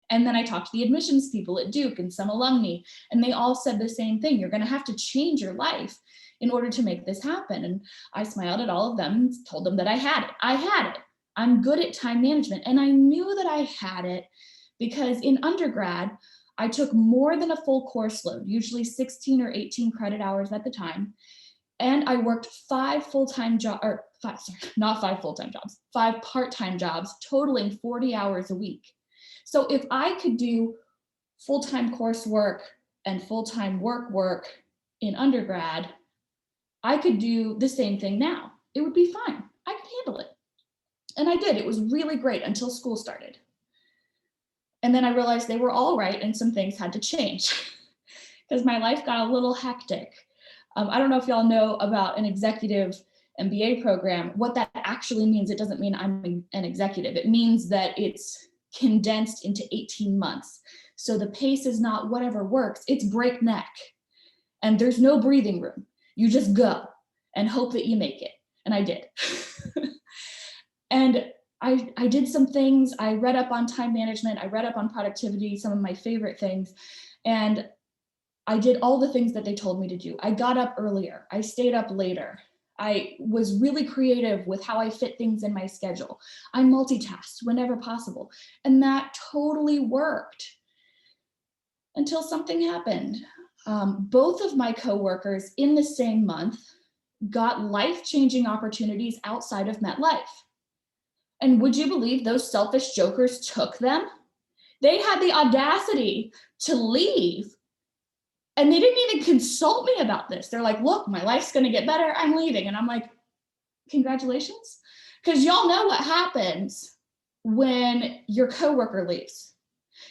And then I talked to the admissions people at Duke and some alumni, and they all said the same thing. You're going to have to change your life in order to make this happen. And I smiled at all of them and told them that I had it. I had it. I'm good at time management. And I knew that I had it because in undergrad, I took more than a full course load, usually 16 or 18 credit hours at the time. And I worked 5 part-time jobs, 5 part-time jobs, totaling 40 hours a week. So if I could do full-time coursework and full-time work in undergrad, I could do the same thing now. It would be fine. I could handle it. And I did. It was really great until school started. And then I realized they were all right and some things had to change because my life got a little hectic. I don't know if y'all know about an executive MBA program. What that actually means, it doesn't mean I'm an executive. It means that it's condensed into 18 months. So the pace is not whatever works, it's breakneck. And there's no breathing room. You just go and hope that you make it. And I did. And I did some things. I read up on time management. I read up on productivity, some of my favorite things. And I did all the things that they told me to do. I got up earlier. I stayed up later. I was really creative with how I fit things in my schedule. I multitasked whenever possible. And that totally worked until something happened. Both of my coworkers in the same month got life-changing opportunities outside of MetLife. And would you believe those selfish jokers took them? They had the audacity to leave. And they didn't even consult me about this. They're like, look, my life's gonna get better, I'm leaving. And I'm like, congratulations. Because y'all know what happens when your coworker leaves.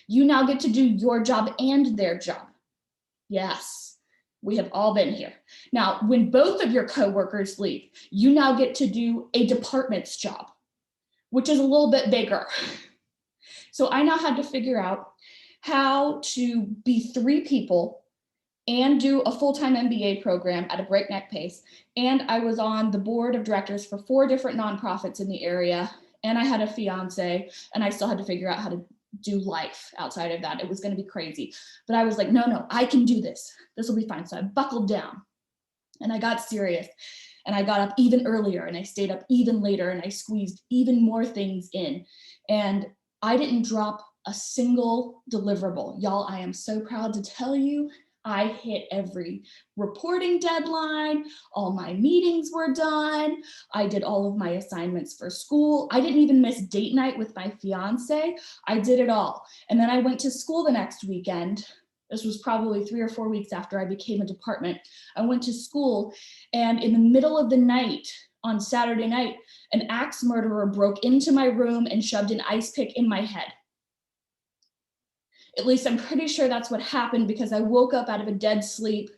You now get to do your job and their job. Yes, we have all been here. Now, when both of your coworkers leave, you now get to do a department's job, which is a little bit bigger. So I now had to figure out how to be 3 people and do a full-time MBA program at a breakneck pace. And I was on the board of directors for 4 different nonprofits in the area. And I had a fiance, and I still had to figure out how to do life outside of that. It was going to be crazy. But I was like, no, I can do this. This will be fine. So I buckled down and I got serious. And I got up even earlier and I stayed up even later and I squeezed even more things in. And I didn't drop a single deliverable. Y'all, I am so proud to tell you, I hit every reporting deadline. All my meetings were done. I did all of my assignments for school. I didn't even miss date night with my fiance. I did it all. And then I went to school the next weekend. This was probably 3 or 4 weeks after I became a department. I went to school, and in the middle of the night on Saturday night, an axe murderer broke into my room and shoved an ice pick in my head. At least I'm pretty sure that's what happened, because I woke up out of a dead sleep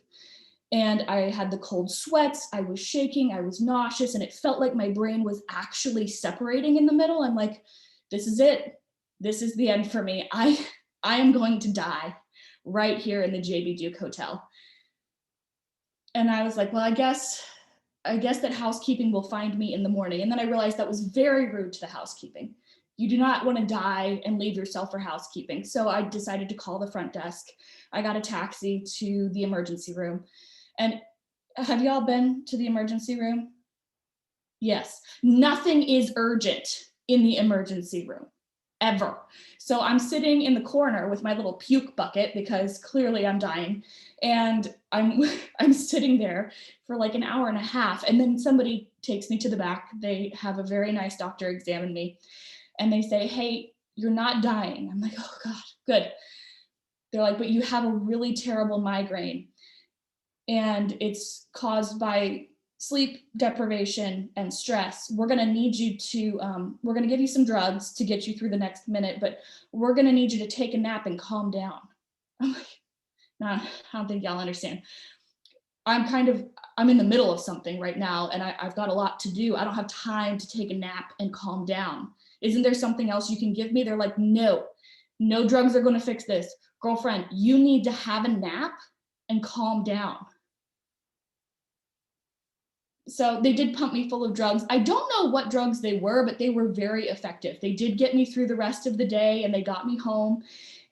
and I had the cold sweats, I was shaking, I was nauseous, and it felt like my brain was actually separating in the middle. I'm like, this is it. This is the end for me. I am going to die right here in the JB Duke Hotel. And I was like, well, I guess that housekeeping will find me in the morning. And then I realized that was very rude to the housekeeping. You do not want to die and leave yourself for housekeeping. So I decided to call the front desk. I got a taxi to the emergency room. And have y'all been to the emergency room? Yes, nothing is urgent in the emergency room, ever. So I'm sitting in the corner with my little puke bucket because clearly I'm dying. And I'm sitting there for like an hour and a half. And then somebody takes me to the back. They have a very nice doctor examine me. And they say, hey, you're not dying. I'm like, oh God, good. They're like, but you have a really terrible migraine. And it's caused by sleep deprivation and stress. We're gonna need you to, we're gonna give you some drugs to get you through the next minute, but we're gonna need you to take a nap and calm down. I'm like, nah, I don't think y'all understand. I'm in the middle of something right now, and I've got a lot to do. I don't have time to take a nap and calm down. Isn't there something else you can give me? They're like, no drugs are gonna fix this. Girlfriend, you need to have a nap and calm down. So they did pump me full of drugs. I don't know what drugs they were, but they were very effective. They did get me through the rest of the day and they got me home.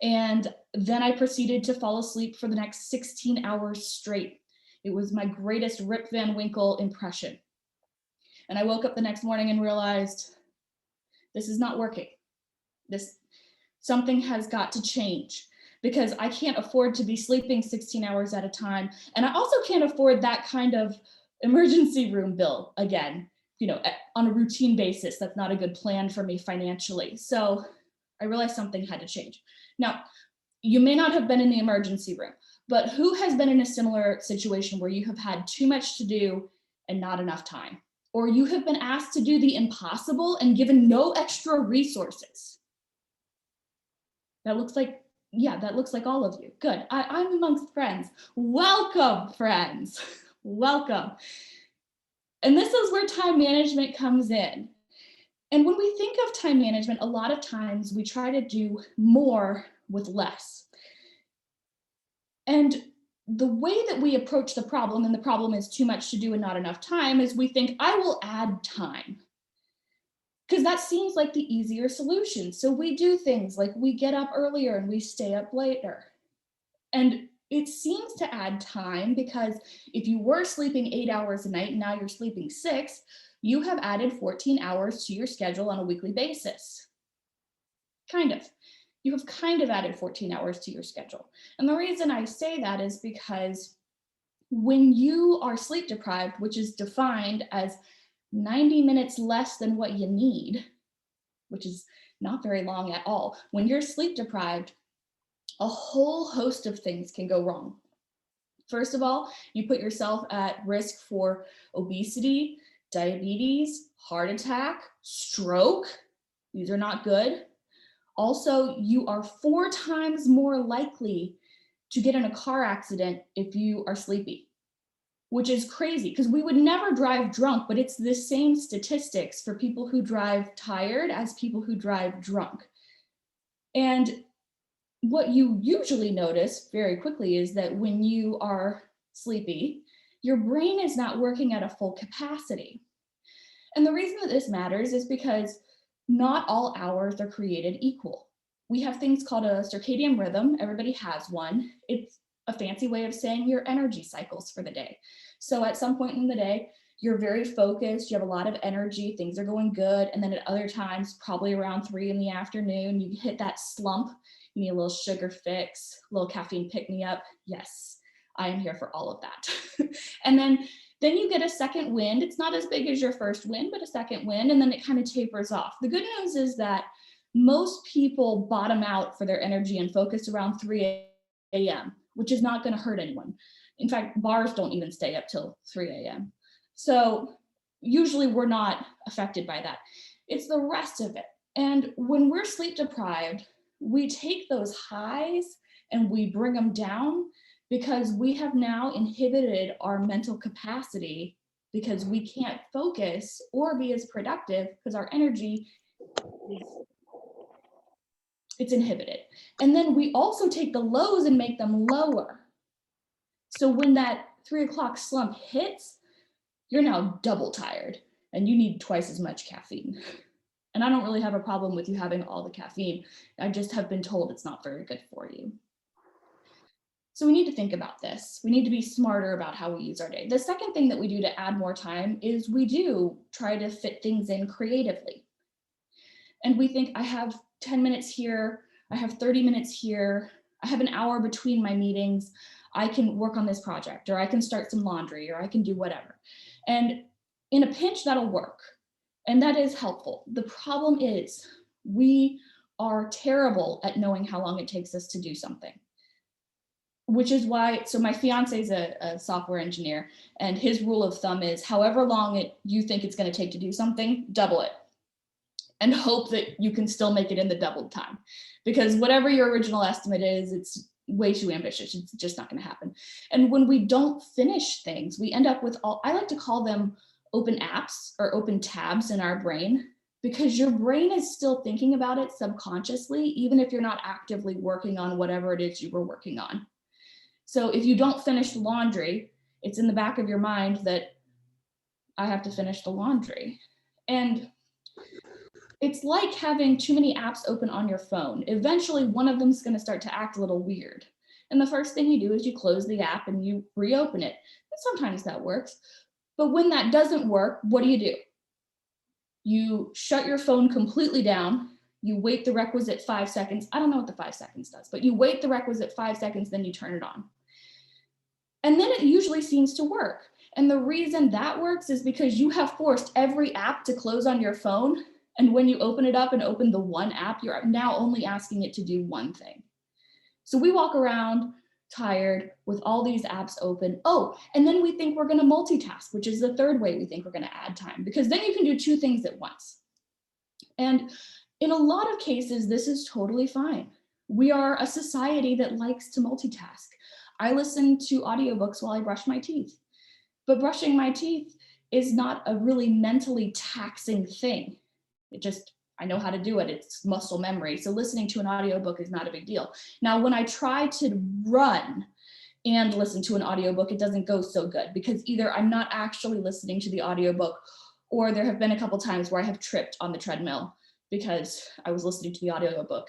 And then I proceeded to fall asleep for the next 16 hours straight. It was my greatest Rip Van Winkle impression. And I woke up the next morning and realized this is not working. Something has got to change because I can't afford to be sleeping 16 hours at a time. And I also can't afford that kind of emergency room bill again, on a routine basis. That's not a good plan for me financially. So I realized something had to change. Now, you may not have been in the emergency room, but who has been in a similar situation where you have had too much to do and not enough time? Or you have been asked to do the impossible and given no extra resources? That looks like all of you. Good. I'm amongst friends. Welcome, friends. Welcome. And this is where time management comes in. And when we think of time management, a lot of times we try to do more with less. And the way that we approach the problem, and the problem is too much to do and not enough time, is we think, I will add time. Because that seems like the easier solution. So we do things like we get up earlier and we stay up later. And it seems to add time because if you were sleeping 8 hours a night and now you're sleeping 6, you have added 14 hours to your schedule on a weekly basis. Kind of. You have kind of added 14 hours to your schedule. And the reason I say that is because when you are sleep deprived, which is defined as 90 minutes less than what you need, which is not very long at all, when you're sleep deprived, a whole host of things can go wrong. First of all, you put yourself at risk for obesity, diabetes, heart attack, stroke. These are not good. Also, you are 4 times more likely to get in a car accident if you are sleepy, which is crazy because we would never drive drunk, but it's the same statistics for people who drive tired as people who drive drunk. And what you usually notice very quickly is that when you are sleepy, your brain is not working at a full capacity. And the reason that this matters is because not all hours are created equal. We have things called a circadian rhythm. Everybody has one. It's a fancy way of saying your energy cycles for the day. So at some point in the day, you're very focused, you have a lot of energy, things are going good. And then at other times, probably around 3 in the afternoon, you hit that slump. You need a little sugar fix, a little caffeine pick me up. Yes, I am here for all of that. And then you get a second wind. It's not as big as your first wind, but a second wind, and then it kind of tapers off. The good news is that most people bottom out for their energy and focus around 3 a.m., which is not going to hurt anyone. In fact, bars don't even stay up till 3 a.m. So usually we're not affected by that. It's the rest of it. And when we're sleep deprived, we take those highs and we bring them down because we have now inhibited our mental capacity because we can't focus or be as productive because our energy it's inhibited. And then we also take the lows and make them lower. So when that 3 o'clock slump hits, you're now double tired and you need twice as much caffeine. And I don't really have a problem with you having all the caffeine. I just have been told it's not very good for you. So we need to think about this. We need to be smarter about how we use our day. The second thing that we do to add more time is we do try to fit things in creatively. And we think I have 10 minutes here, I have 30 minutes here, I have an hour between my meetings, I can work on this project, or I can start some laundry, or I can do whatever. And in a pinch, that'll work. And that is helpful. The problem is we are terrible at knowing how long it takes us to do something. Which is why, so my fiance is a software engineer, and his rule of thumb is however long you think it's going to take to do something, double it. And hope that you can still make it in the doubled time. Because whatever your original estimate is, it's way too ambitious. It's just not going to happen. And when we don't finish things, we end up with I like to call them open apps or open tabs in our brain, because your brain is still thinking about it subconsciously, even if you're not actively working on whatever it is you were working on. So if you don't finish the laundry, it's in the back of your mind that I have to finish the laundry. And it's like having too many apps open on your phone. Eventually, one of them is going to start to act a little weird. And the first thing you do is you close the app and you reopen it. And sometimes that works. But when that doesn't work, what do? You shut your phone completely down. You wait the requisite 5 seconds. I don't know what the 5 seconds does, but you wait the requisite 5 seconds, then you turn it on. And then it usually seems to work. And the reason that works is because you have forced every app to close on your phone. And when you open it up and open the one app, you're now only asking it to do one thing. So we walk around tired with all these apps open. Oh, and then we think we're going to multitask, which is the third way we think we're going to add time, because then you can do two things at once. And in a lot of cases, this is totally fine. We are a society that likes to multitask. I listen to audiobooks while I brush my teeth, but brushing my teeth is not a really mentally taxing thing. I know how to do it. It's muscle memory. So listening to an audiobook is not a big deal. Now, when I try to run and listen to an audiobook, it doesn't go so good because either I'm not actually listening to the audiobook, or there have been a couple times where I have tripped on the treadmill because I was listening to the audiobook.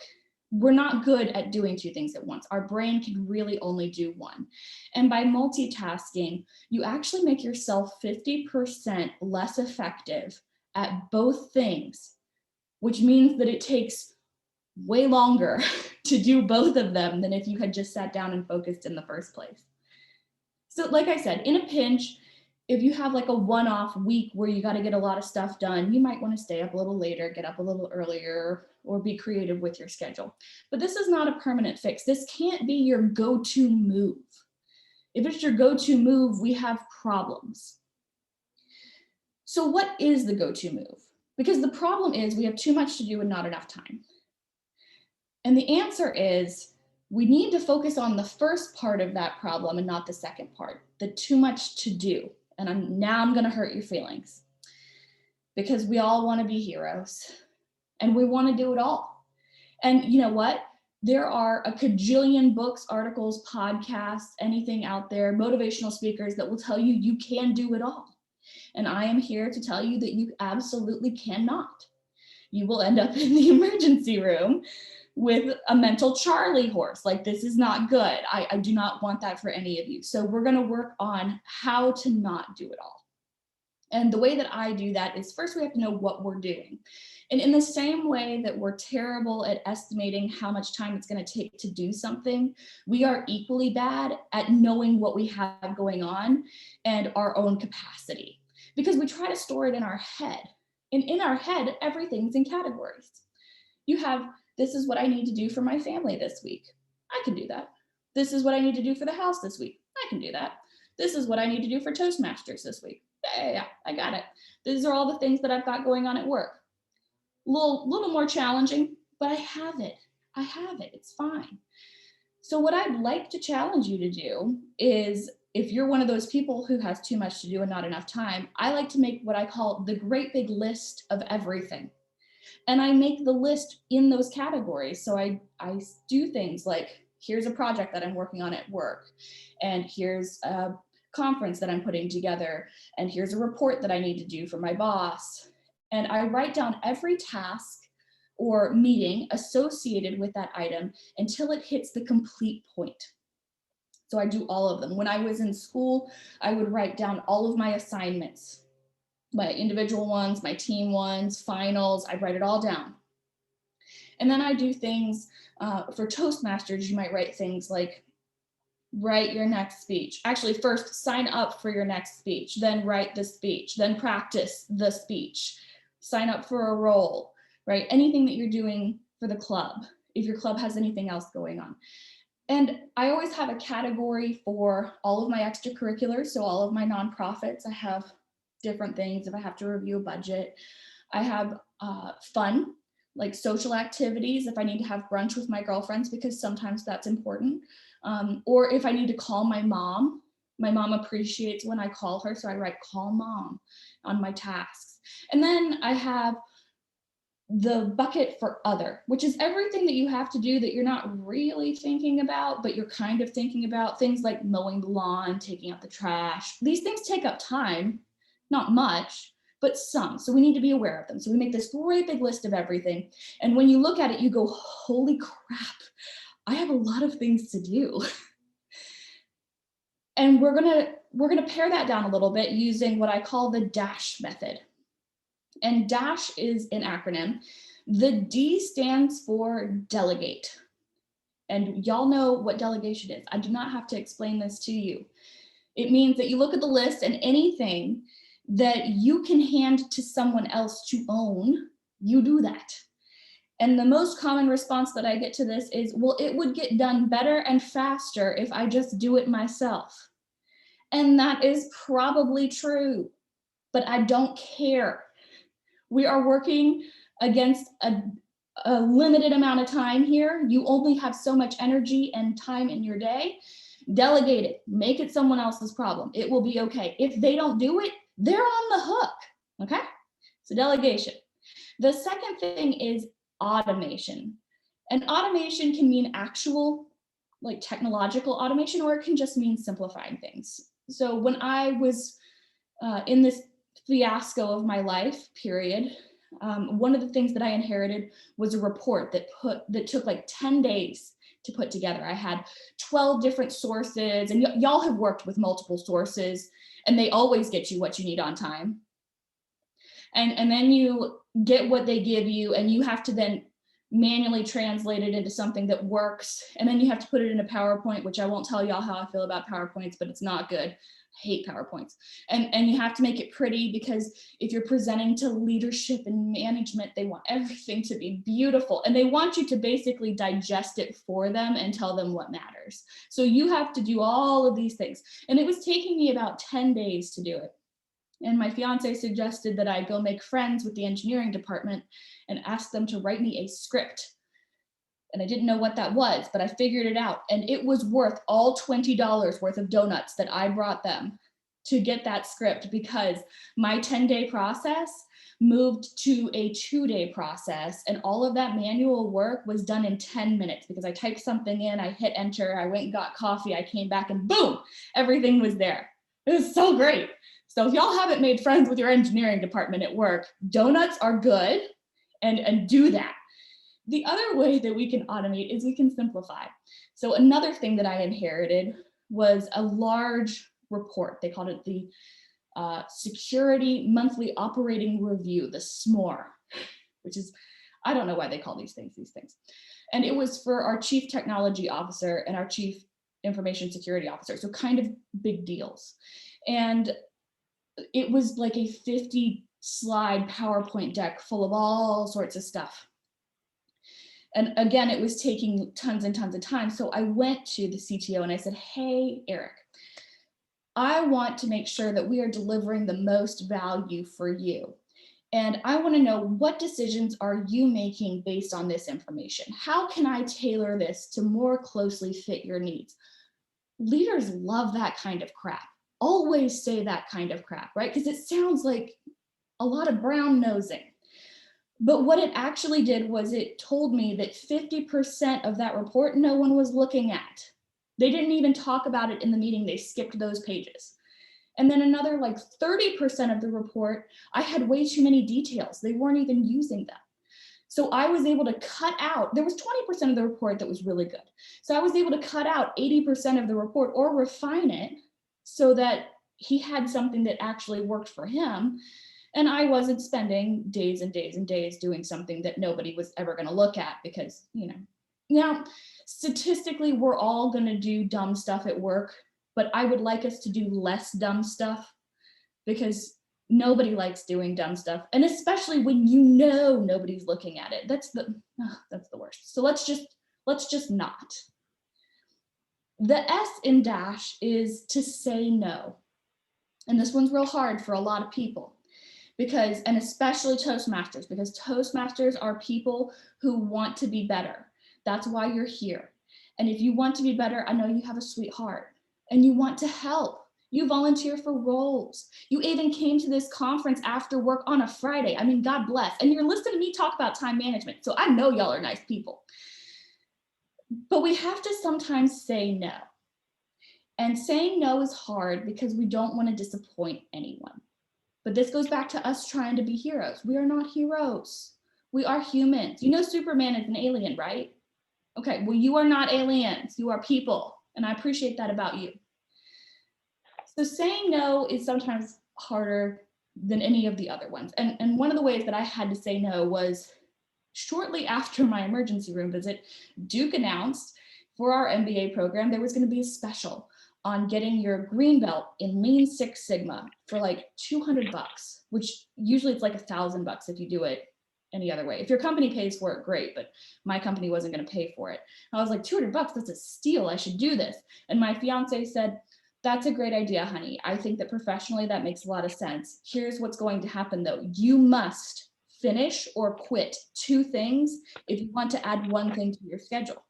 We're not good at doing two things at once. Our brain can really only do one. And by multitasking, you actually make yourself 50% less effective at both things, which means that it takes way longer to do both of them than if you had just sat down and focused in the first place. So like I said, in a pinch, if you have like a one-off week where you got to get a lot of stuff done, you might want to stay up a little later, get up a little earlier, or be creative with your schedule. But this is not a permanent fix. This can't be your go-to move. If it's your go-to move, we have problems. So what is the go-to move? Because the problem is we have too much to do and not enough time. And the answer is we need to focus on the first part of that problem and not the second part, the too much to do. And I'm going to hurt your feelings because we all want to be heroes and we want to do it all. And you know what? There are a cajillion books, articles, podcasts, anything out there, motivational speakers that will tell you you can do it all. And I am here to tell you that you absolutely cannot. You will end up in the emergency room with a mental Charlie horse. Like, this is not good. I do not want that for any of you. So we're going to work on how to not do it all. And the way that I do that is first we have to know what we're doing. And in the same way that we're terrible at estimating how much time it's going to take to do something, we are equally bad at knowing what we have going on and our own capacity, because we try to store it in our head. And in our head, everything's in categories. You have, this is what I need to do for my family this week. I can do that. This is what I need to do for the house this week. I can do that. This is what I need to do for Toastmasters this week. Yeah, I got it. These are all the things that I've got going on at work. Little more challenging, but I have it. It's fine. So what I'd like to challenge you to do is, if you're one of those people who has too much to do and not enough time, I like to make what I call the great big list of everything. And I make the list in those categories. So I do things like, here's a project that I'm working on at work, and here's a conference that I'm putting together, and here's a report that I need to do for my boss. And I write down every task or meeting associated with that item until it hits the complete point. So I do all of them. When I was in school, I would write down all of my assignments, my individual ones, my team ones, finals. I'd write it all down. And then I do things for Toastmasters. You might write things like, write your next speech. Actually, first sign up for your next speech, then write the speech, then practice the speech, sign up for a role, right? Anything that you're doing for the club, if your club has anything else going on. And I always have a category for all of my extracurriculars. So all of my nonprofits, I have different things. If I have to review a budget, I have fun, like social activities. If I need to have brunch with my girlfriends, because sometimes that's important. Or if I need to call my mom appreciates when I call her. So I write call mom on my tasks. And then I have the bucket for other, which is everything that you have to do that you're not really thinking about, but you're kind of thinking about. Things like mowing the lawn, taking out the trash. These things take up time, not much, but some. So we need to be aware of them. So we make this great big list of everything. And when you look at it, you go, holy crap, I have a lot of things to do. And we're gonna pare that down a little bit using what I call the DASH method. And DASH is an acronym. The D stands for delegate. And y'all know what delegation is. I do not have to explain this to you. It means that you look at the list and anything that you can hand to someone else to own, you do that. And the most common response that I get to this is, well, it would get done better and faster if I just do it myself. And that is probably true, but I don't care. We are working against a limited amount of time here. You only have so much energy and time in your day. Delegate it, make it someone else's problem. It will be okay. If they don't do it, they're on the hook, okay? So delegation. The second thing is automation. And automation can mean actual, like technological automation, or it can just mean simplifying things. So when I was in this fiasco of my life, period, one of the things that I inherited was a report that took like 10 days to put together. I had 12 different sources, and y'all have worked with multiple sources, and they always get you what you need on time. And then you get what they give you, and you have to then manually translate it into something that works. And then you have to put it in a PowerPoint, which I won't tell y'all how I feel about PowerPoints, but it's not good. I hate PowerPoints. And you have to make it pretty, because if you're presenting to leadership and management, they want everything to be beautiful. And they want you to basically digest it for them and tell them what matters. So you have to do all of these things. And it was taking me about 10 days to do it. And my fiance suggested that I go make friends with the engineering department and ask them to write me a script. And I didn't know what that was, but I figured it out. And it was worth all $20 worth of donuts that I brought them to get that script, because my 10-day process moved to a 2-day process. And all of that manual work was done in 10 minutes, because I typed something in, I hit enter, I went and got coffee, I came back, and boom, everything was there. It was so great. So if y'all haven't made friends with your engineering department at work, donuts are good, and do that. The other way that we can automate is we can simplify. So another thing that I inherited was a large report. They called it the Security Monthly Operating Review, the SMORE, which is, I don't know why they call these things. And it was for our Chief Technology Officer and our Chief Information Security Officer, so kind of big deals. And it was like a 50-slide PowerPoint deck full of all sorts of stuff. And again, it was taking tons and tons of time. So I went to the CTO and I said, hey, Eric, I want to make sure that we are delivering the most value for you. And I want to know, what decisions are you making based on this information? How can I tailor this to more closely fit your needs? Leaders love that kind of crap. Always say that kind of crap, right? Because it sounds like a lot of brown nosing. But what it actually did was it told me that 50% of that report, no one was looking at. They didn't even talk about it in the meeting. They skipped those pages. And then another like 30% of the report, I had way too many details. They weren't even using them. So I was able to cut out, there was 20% of the report that was really good. So I was able to cut out 80% of the report or refine it so that he had something that actually worked for him. And I wasn't spending days and days and days doing something that nobody was ever going to look at, because, now statistically, we're all going to do dumb stuff at work, but I would like us to do less dumb stuff, because nobody likes doing dumb stuff. And especially when nobody's looking at it. That's the worst. So let's just not. The S in DASH is to say no. And this one's real hard for a lot of people, because, and especially Toastmasters, because Toastmasters are people who want to be better. That's why you're here. And if you want to be better, I know you have a sweet heart and you want to help. You volunteer for roles. You even came to this conference after work on a Friday. I mean, God bless. And you're listening to me talk about time management. So I know y'all are nice people. But we have to sometimes say no. And saying no is hard because we don't want to disappoint anyone. But this goes back to us trying to be heroes. We are not heroes. We are humans. You know Superman is an alien, right? Okay, well, you are not aliens. You are people. And I appreciate that about you. So saying no is sometimes harder than any of the other ones. And one of the ways that I had to say no was shortly after my emergency room visit, Duke announced for our MBA program, there was going to be a special on getting your green belt in Lean Six Sigma for like $200, which usually it's like $1,000 if you do it any other way. If your company pays for it, great, but my company wasn't going to pay for it. I was like, $200, that's a steal. I should do this. And my fiance said, that's a great idea, honey. I think that professionally that makes a lot of sense. Here's what's going to happen though. You must finish or quit 2 things if you want to add 1 thing to your schedule.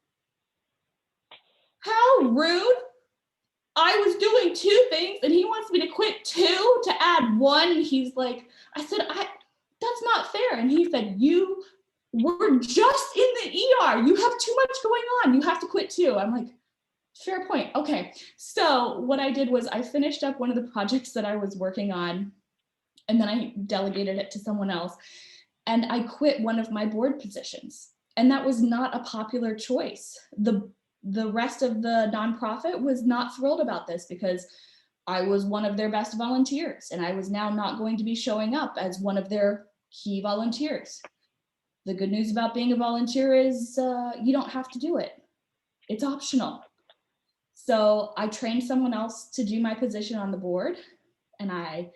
How rude. I was doing 2 things and he wants me to quit 2 to add 1. And he's like, I said, that's not fair. And he said, you were just in the ER. You have too much going on. You have to quit 2. I'm like, fair point. Okay. So what I did was I finished up one of the projects that I was working on, and then I delegated it to someone else. And I quit one of my board positions. And that was not a popular choice. The rest of the nonprofit was not thrilled about this because I was one of their best volunteers and I was now not going to be showing up as one of their key volunteers. The good news about being a volunteer is you don't have to do it. It's optional. So I trained someone else to do my position on the board, and I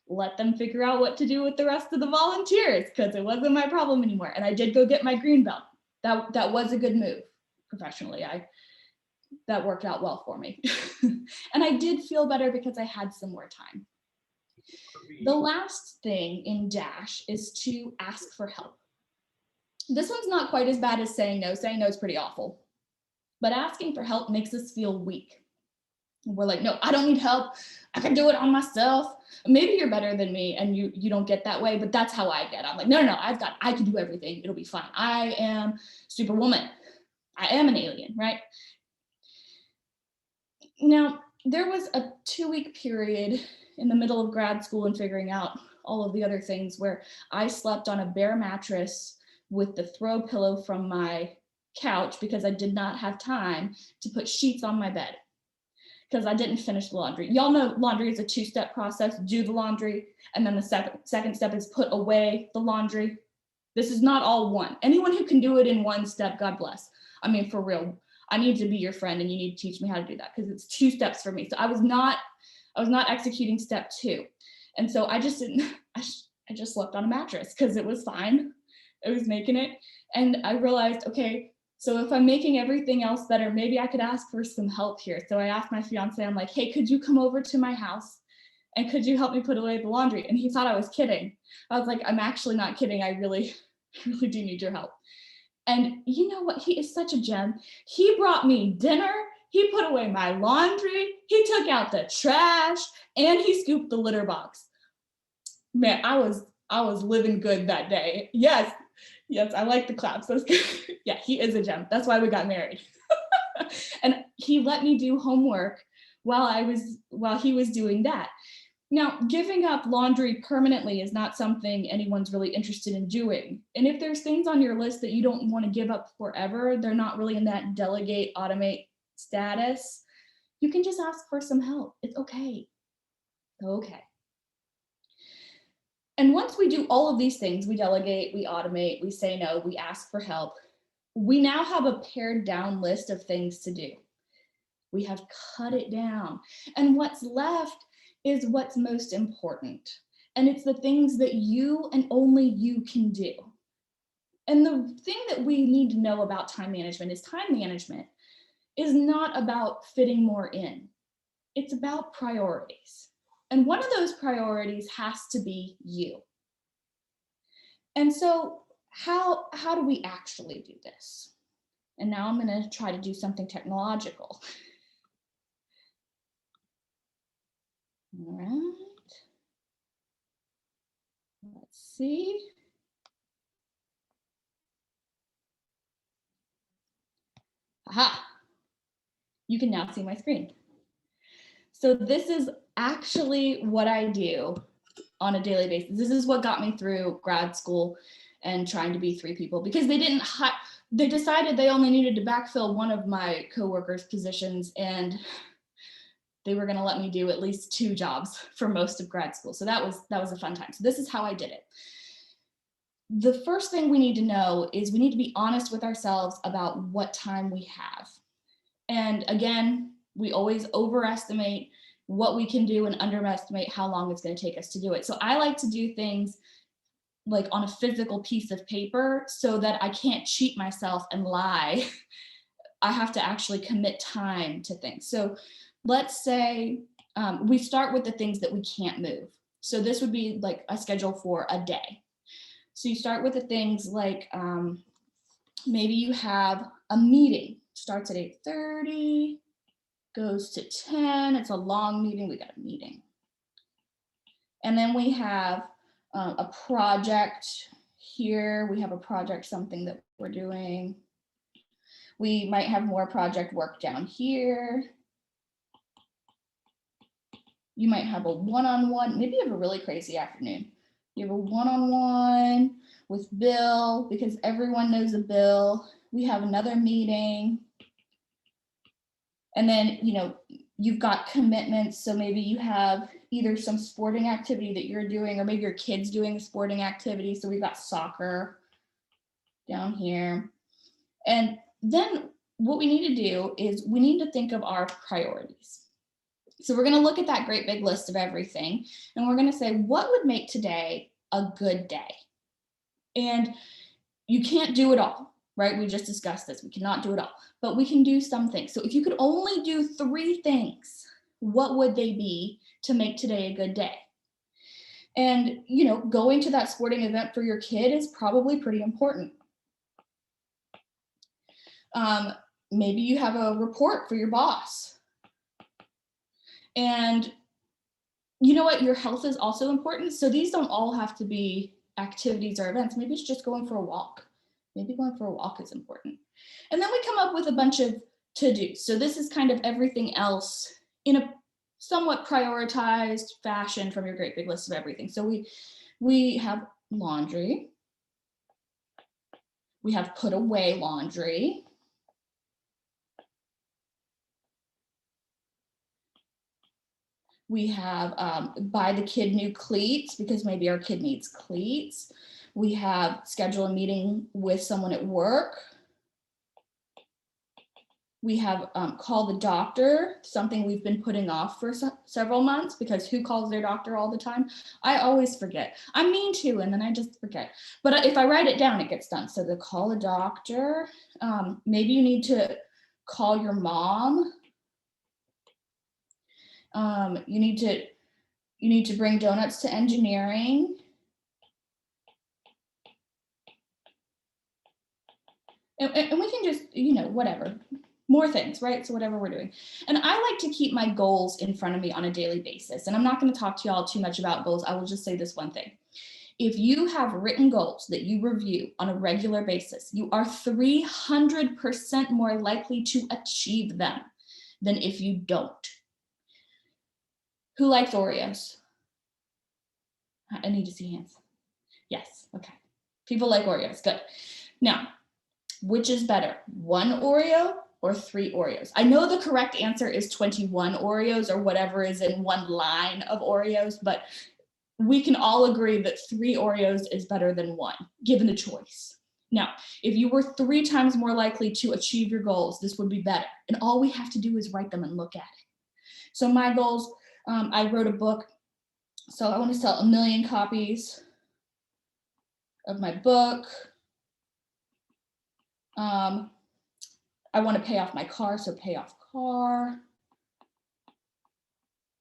let them figure out what to do with the rest of the volunteers because it wasn't my problem anymore. And I did go get my green belt. That was a good move professionally. That worked out well for me. And I did feel better because I had some more time. The last thing in DASH is to ask for help. This one's not quite as bad as saying no. Saying no is pretty awful. But asking for help makes us feel weak. We're like, no, I don't need help. I can do it on myself. Maybe you're better than me and you don't get that way, but that's how I get. I'm like, no, I can do everything. It'll be fine. I am Superwoman. I am an alien, right? Now, there was a 2-week period in the middle of grad school and figuring out all of the other things where I slept on a bare mattress with the throw pillow from my couch because I did not have time to put sheets on my bed because I didn't finish the laundry. Y'all know laundry is a 2-step process. Do the laundry, and then the second step is put away the laundry. This is not all one. Anyone who can do it in 1 step, God bless. I mean, for real, I need to be your friend and you need to teach me how to do that because it's 2 steps for me. So I was not executing step 2. And so I just slept on a mattress because it was fine. I was making it. And I realized, okay, so if I'm making everything else better, maybe I could ask for some help here. So I asked my fiance, I'm like, hey, could you come over to my house and could you help me put away the laundry? And he thought I was kidding. I was like, I'm actually not kidding. I really, really do need your help. And you know what? He is such a gem. He brought me dinner. He put away my laundry. He took out the trash and he scooped the litter box. Man, I was living good that day. Yes, I like the claps. That's good. Yeah, he is a gem. That's why we got married. And he let me do homework while he was doing that. Now, giving up laundry permanently is not something anyone's really interested in doing. And if there's things on your list that you don't want to give up forever, they're not really in that delegate, automate status, you can just ask for some help. It's okay. Okay. And once we do all of these things, we delegate, we automate, we say no, we ask for help, we now have a pared down list of things to do. We have cut it down. And what's left is what's most important. And it's the things that you and only you can do. And the thing that we need to know about time management is not about fitting more in. It's about priorities. And one of those priorities has to be you. And so how do we actually do this? And now I'm going to try to do something technological. All right. Let's see. Aha. You can now see my screen. So this is actually what I do on a daily basis. This is what got me through grad school and trying to be 3 people, because they decided they only needed to backfill one of my coworkers' positions, and they were going to let me do at least 2 jobs for most of grad school. So that was a fun time. So this is how I did it. The first thing we need to know is we need to be honest with ourselves about what time we have. And again, we always overestimate what we can do and underestimate how long it's going to take us to do it. So I like to do things like on a physical piece of paper so that I can't cheat myself and lie. I have to actually commit time to things. So let's say we start with the things that we can't move. So this would be like a schedule for a day. So you start with the things like maybe you have a meeting, starts at 8:30, goes to 10. It's a long meeting. We got a meeting. And then we have a project here. We have a project, something that we're doing. We might have more project work down here. You might have a one-on-one. Maybe you have a really crazy afternoon. You have a one-on-one with Bill, because everyone knows a Bill. We have another meeting. And then, you've got commitments. So maybe you have either some sporting activity that you're doing, or maybe your kid's doing a sporting activity. So we've got soccer down here. And then what we need to do is we need to think of our priorities. So we're going to look at that great big list of everything, and we're going to say, what would make today a good day? And you can't do it all, right? We just discussed this. We cannot do it all, but we can do some things. So if you could only do 3 things, what would they be to make today a good day? And, going to that sporting event for your kid is probably pretty important. Maybe you have a report for your boss. And you know what? Your health is also important. So these don't all have to be activities or events. Maybe it's just going for a walk. Maybe going for a walk is important. And then we come up with a bunch of to-dos. So this is kind of everything else in a somewhat prioritized fashion from your great big list of everything. So we have laundry. We have put away laundry. We have buy the kid new cleats, because maybe our kid needs cleats. We have schedule a meeting with someone at work. We have call the doctor, something we've been putting off for several months, because who calls their doctor all the time? I always forget. I mean to, and then I just forget. But if I write it down, it gets done. So the call a doctor. Maybe you need to call your mom. You need to bring donuts to engineering. And we can just, whatever, more things, right? So whatever we're doing. And I like to keep my goals in front of me on a daily basis. And I'm not going to talk to y'all too much about goals. I will just say this one thing. If you have written goals that you review on a regular basis, you are 300% more likely to achieve them than if you don't. Who likes Oreos? I need to see hands. Yes, okay. People like Oreos, good. Now, which is better, 1 Oreo or 3 Oreos? I know the correct answer is 21 Oreos or whatever is in one line of Oreos, but we can all agree that 3 Oreos is better than 1, given the choice. Now, if you were 3 times more likely to achieve your goals, this would be better. And all we have to do is write them and look at it. So my goals, I wrote a book. So I want to sell 1 million copies of my book. I want to pay off my car, so pay off car.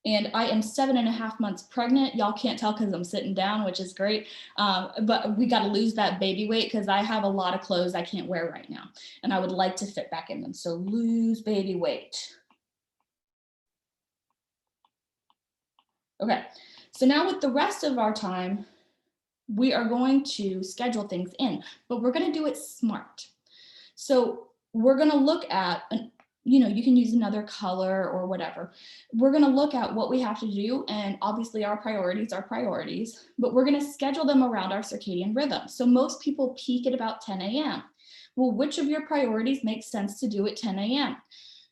And I am 7.5 months pregnant. Y'all can't tell because I'm sitting down, which is great. But we got to lose that baby weight, because I have a lot of clothes I can't wear right now, and I would like to fit back in them. So lose baby weight. Okay, so now with the rest of our time, we are going to schedule things in, but we're going to do it smart. So we're going to look at you can use another color or whatever. We're going to look at what we have to do, and obviously our priorities are priorities, but we're going to schedule them around our circadian rhythm. So most people peak at about 10 a.m. Well, which of your priorities makes sense to do at 10 a.m.?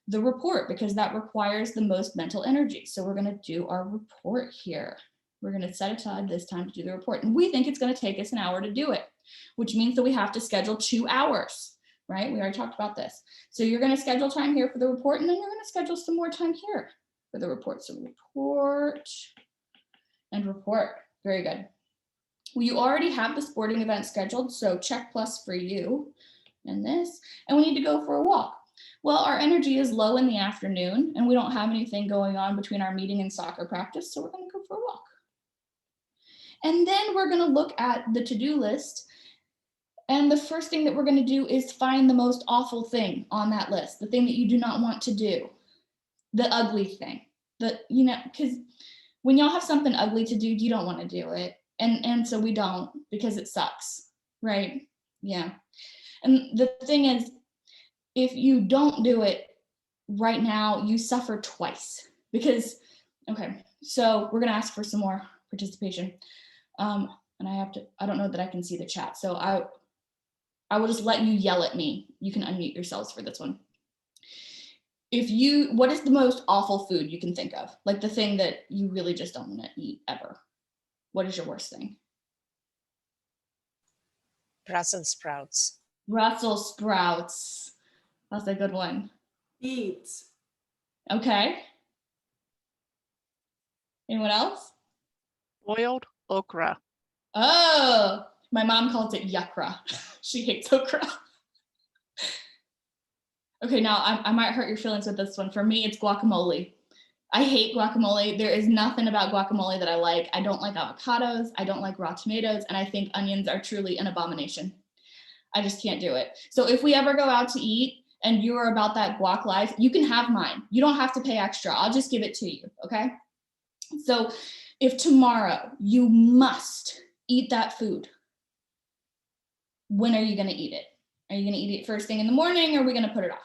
The report, because that requires the most mental energy. So we're going to do our report here. We're going to set aside this time to do the report. And we think it's going to take us an hour to do it, which means that we have to schedule 2 hours, right? We already talked about this. So you're going to schedule time here for the report, and then you're going to schedule some more time here for the report. So report and report. Very good. Well, you already have the sporting event scheduled, so check plus for you and this. And we need to go for a walk. Well, our energy is low in the afternoon, and we don't have anything going on between our meeting and soccer practice, so we're going to go for a walk. And then we're going to look at the to-do list. And the first thing that we're going to do is find the most awful thing on that list, the thing that you do not want to do, the ugly thing. Because when y'all have something ugly to do, you don't want to do it. And so we don't, because it sucks, right? Yeah. And the thing is, if you don't do it right now, you suffer twice. Because, okay, so we're going to ask for some more participation. And I don't know that I can see the chat. So I will just let you yell at me. You can unmute yourselves for this one. What is the most awful food you can think of? Like the thing that you really just don't want to eat ever. What is your worst thing? Brussels sprouts. Brussels sprouts. That's a good one. Beets. Okay. Anyone else? Boiled okra. Oh, my mom calls it yuckra. She hates okra. Okay, now I might hurt your feelings with this one. For me, it's guacamole. I hate guacamole. There is nothing about guacamole that I like. I don't like avocados. I don't like raw tomatoes. And I think onions are truly an abomination. I just can't do it. So if we ever go out to eat and you are about that guac life, you can have mine. You don't have to pay extra. I'll just give it to you, okay? So if tomorrow you must eat that food, when are you going to eat it? Are you going to eat it first thing in the morning, or are we going to put it off?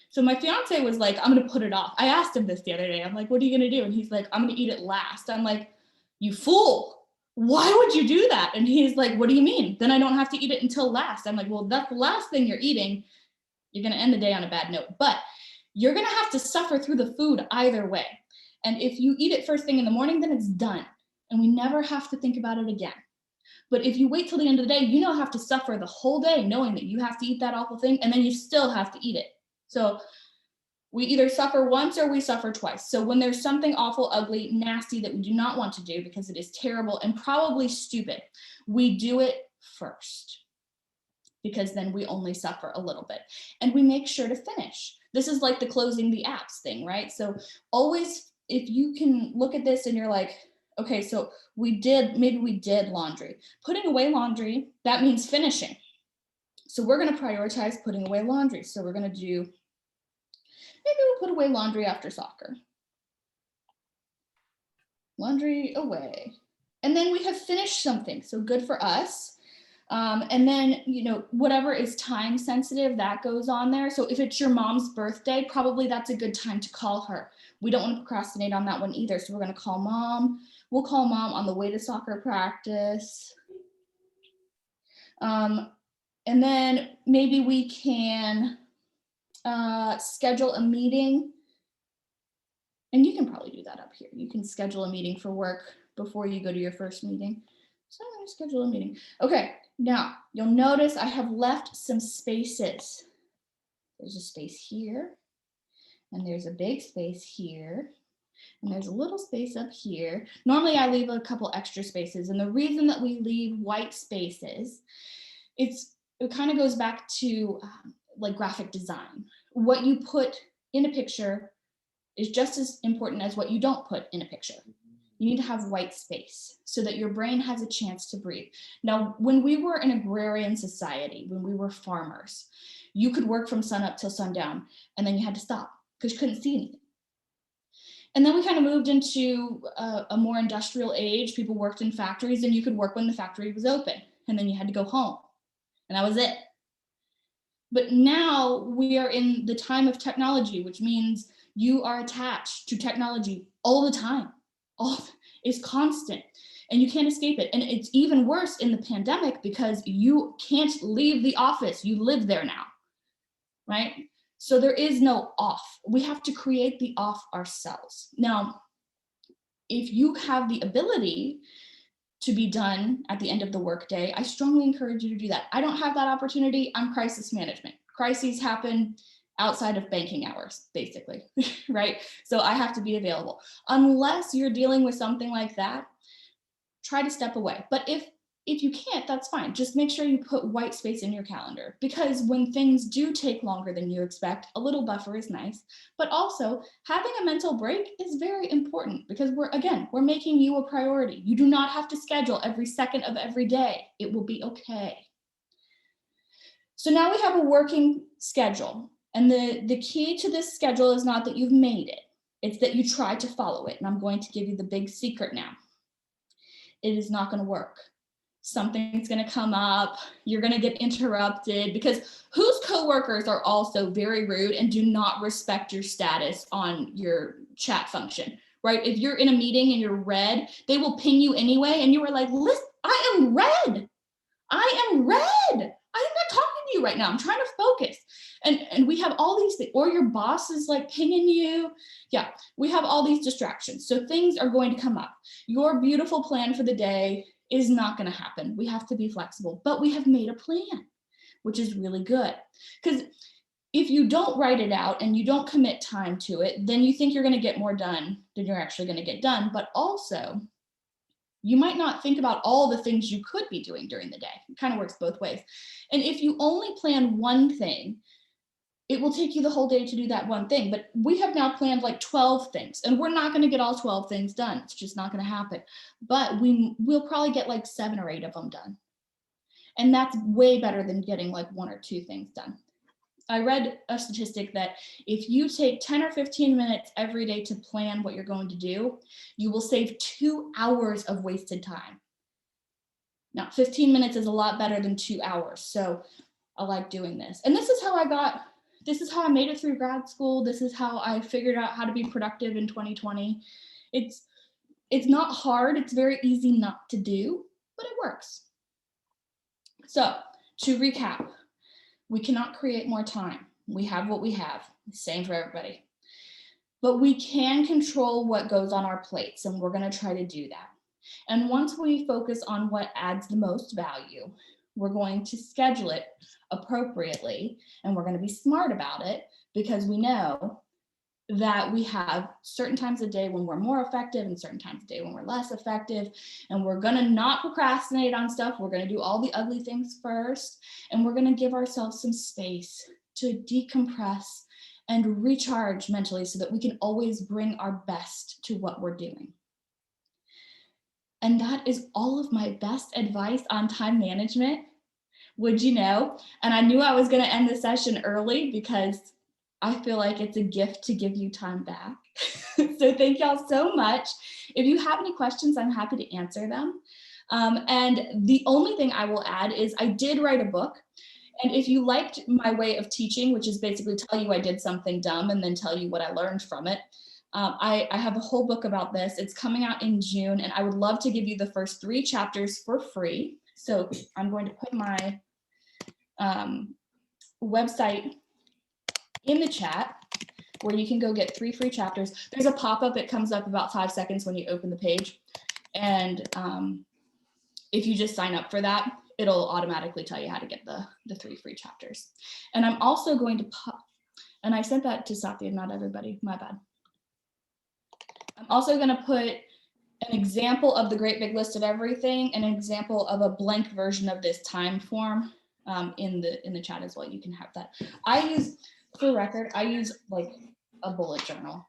So my fiance was like, I'm going to put it off. I asked him this the other day. I'm like, what are you going to do? And he's like, I'm going to eat it last. I'm like, you fool. Why would you do that? And he's like, what do you mean? Then I don't have to eat it until last. I'm like, well, that's the last thing you're eating. You're going to end the day on a bad note, but you're going to have to suffer through the food either way. And if you eat it first thing in the morning, then it's done. And we never have to think about it again. But if you wait till the end of the day, you now have to suffer the whole day knowing that you have to eat that awful thing, and then you still have to eat it. So we either suffer once or we suffer twice. So when there's something awful, ugly, nasty that we do not want to do because it is terrible and probably stupid, we do it first, because then we only suffer a little bit. And we make sure to finish. This is like the closing the apps thing, right? So always, if you can look at this and you're like, okay, so maybe we did laundry. Putting away laundry, that means finishing. So we're going to prioritize putting away laundry. So we're going to do, maybe we'll put away laundry after soccer. Laundry away. And then we have finished something. So good for us. And then, whatever is time sensitive, that goes on there. So if it's your mom's birthday, probably that's a good time to call her. We don't want to procrastinate on that one either. So we're going to call mom. We'll call mom on the way to soccer practice. And then maybe we can schedule a meeting. And you can probably do that up here. You can schedule a meeting for work before you go to your first meeting. So I'm going to schedule a meeting. Okay, now you'll notice I have left some spaces. There's a space here, and there's a big space here, and there's a little space up here. Normally I leave a couple extra spaces, and the reason that we leave white spaces, it kind of goes back to like graphic design. What you put in a picture is just as important as what you don't put in a picture. You need to have white space so that your brain has a chance to breathe. Now, when we were an agrarian society, when we were farmers, you could work from sun up till sundown, and then you had to stop because you couldn't see anything. And then we kind of moved into a more industrial age. People worked in factories, and you could work when the factory was open, and then you had to go home. And that was it. But now we are in the time of technology, which means you are attached to technology all the time. It's constant and you can't escape it. And it's even worse in the pandemic because you can't leave the office. You live there now, right? So there is no off. We have to create the off ourselves. Now, if you have the ability to be done at the end of the workday, I strongly encourage you to do that. I don't have that opportunity. I'm crisis management. Crises happen outside of banking hours, basically, right? So I have to be available. Unless you're dealing with something like that, try to step away. But if you can't, that's fine. Just make sure you put white space in your calendar, because when things do take longer than you expect, a little buffer is nice. But also having a mental break is very important, because we're making you a priority. You do not have to schedule every second of every day. It will be okay. So now we have a working schedule. And the key to this schedule is not that you've made it. It's that you try to follow it. And I'm going to give you the big secret now. It is not going to work. Something's going to come up. You're going to get interrupted, because whose coworkers are also very rude and do not respect your status on your chat function, right? If you're in a meeting and you're red, they will ping you anyway. And you were like, listen, I am red. I am red. I'm not talking to you right now. I'm trying to focus. And we have all these things, or your boss is like pinging you. Yeah, we have all these distractions. So things are going to come up. Your beautiful plan for the day is not going to happen. We have to be flexible, but we have made a plan, which is really good. Because if you don't write it out and you don't commit time to it, then you think you're going to get more done than you're actually going to get done. But also, you might not think about all the things you could be doing during the day. It kind of works both ways. And if you only plan one thing, it will take you the whole day to do that one thing. But we have now planned like 12 things, and we're not going to get all 12 things done. It's just not going to happen. But we'll probably get like 7 or 8 of them done. And that's way better than getting like 1 or 2 things done. I read a statistic that if you take 10 or 15 minutes every day to plan what you're going to do, you will save 2 hours of wasted time. Now, 15 minutes is a lot better than 2 hours. So I like doing this. And this is how I made it through grad school. This is how I figured out how to be productive in 2020. It's not hard. It's very easy not to do, but it works. So to recap, we cannot create more time. We have what we have. Same for everybody. But we can control what goes on our plates, and we're going to try to do that. And once we focus on what adds the most value, we're going to schedule it appropriately, and we're going to be smart about it, because we know that we have certain times of day when we're more effective and certain times of day when we're less effective. And we're going to not procrastinate on stuff. We're going to do all the ugly things first, and we're going to give ourselves some space to decompress and recharge mentally so that we can always bring our best to what we're doing. And that is all of my best advice on time management. Would you know? And I knew I was going to end the session early because I feel like it's a gift to give you time back. So thank y'all so much. If you have any questions, I'm happy to answer them. And the only thing I will add is I did write a book. And if you liked my way of teaching, which is basically tell you I did something dumb and then tell you what I learned from it, I have a whole book about this. It's coming out in June, and I would love to give you the first 3 chapters for free. So I'm going to put my website in the chat where you can go get 3 free chapters. There's a pop-up that comes up about 5 seconds when you open the page. And if you just sign up for that, it'll automatically tell you how to get the 3 free chapters. And I'm also going to and I sent that to Satya, not everybody, my bad. I'm also going to put an example of the Great Big List of Everything, and an example of a blank version of this time form in the chat as well. You can have that. For record, I use like a bullet journal,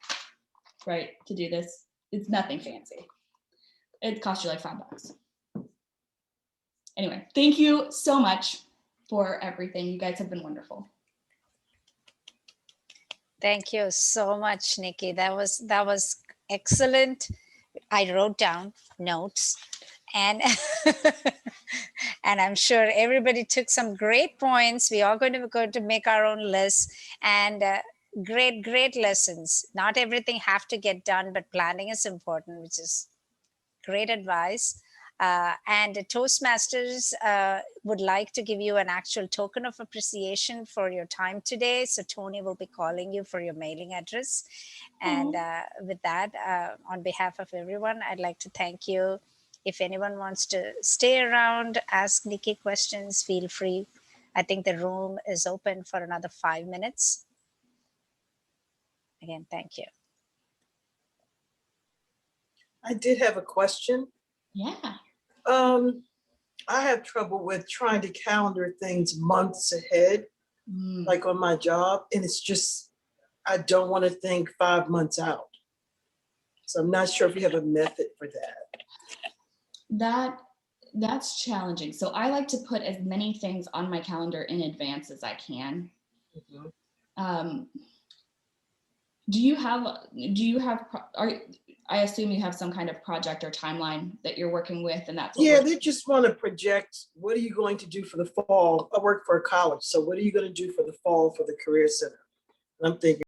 right, to do this. It's nothing fancy. It costs you like $5. Anyway, thank you so much for everything. You guys have been wonderful. Thank you so much, Nikki. That was excellent. I wrote down notes, and And I'm sure everybody took some great points. We are going to make our own lists, and great lessons. Not everything have to get done, but planning is important, which is great advice. And Toastmasters would like to give you an actual token of appreciation for your time today. So Tony will be calling you for your mailing address. And with that, on behalf of everyone, I'd like to thank you. If anyone wants to stay around, ask Nikki questions, feel free. I think the room is open for another 5 minutes. Again, thank you. I did have a question. Yeah. I have trouble with trying to calendar things months ahead, like on my job, and it's just, I don't want to think 5 months out. So I'm not sure if you have a method for that. That's challenging. So I like to put as many things on my calendar in advance as I can. Mhm. I assume you have some kind of project or timeline that you're working with, and that's what Yeah, they just want to project, what are you going to do for the fall? I work for a college, so what are you going to do for the fall for the Career Center? And I'm thinking,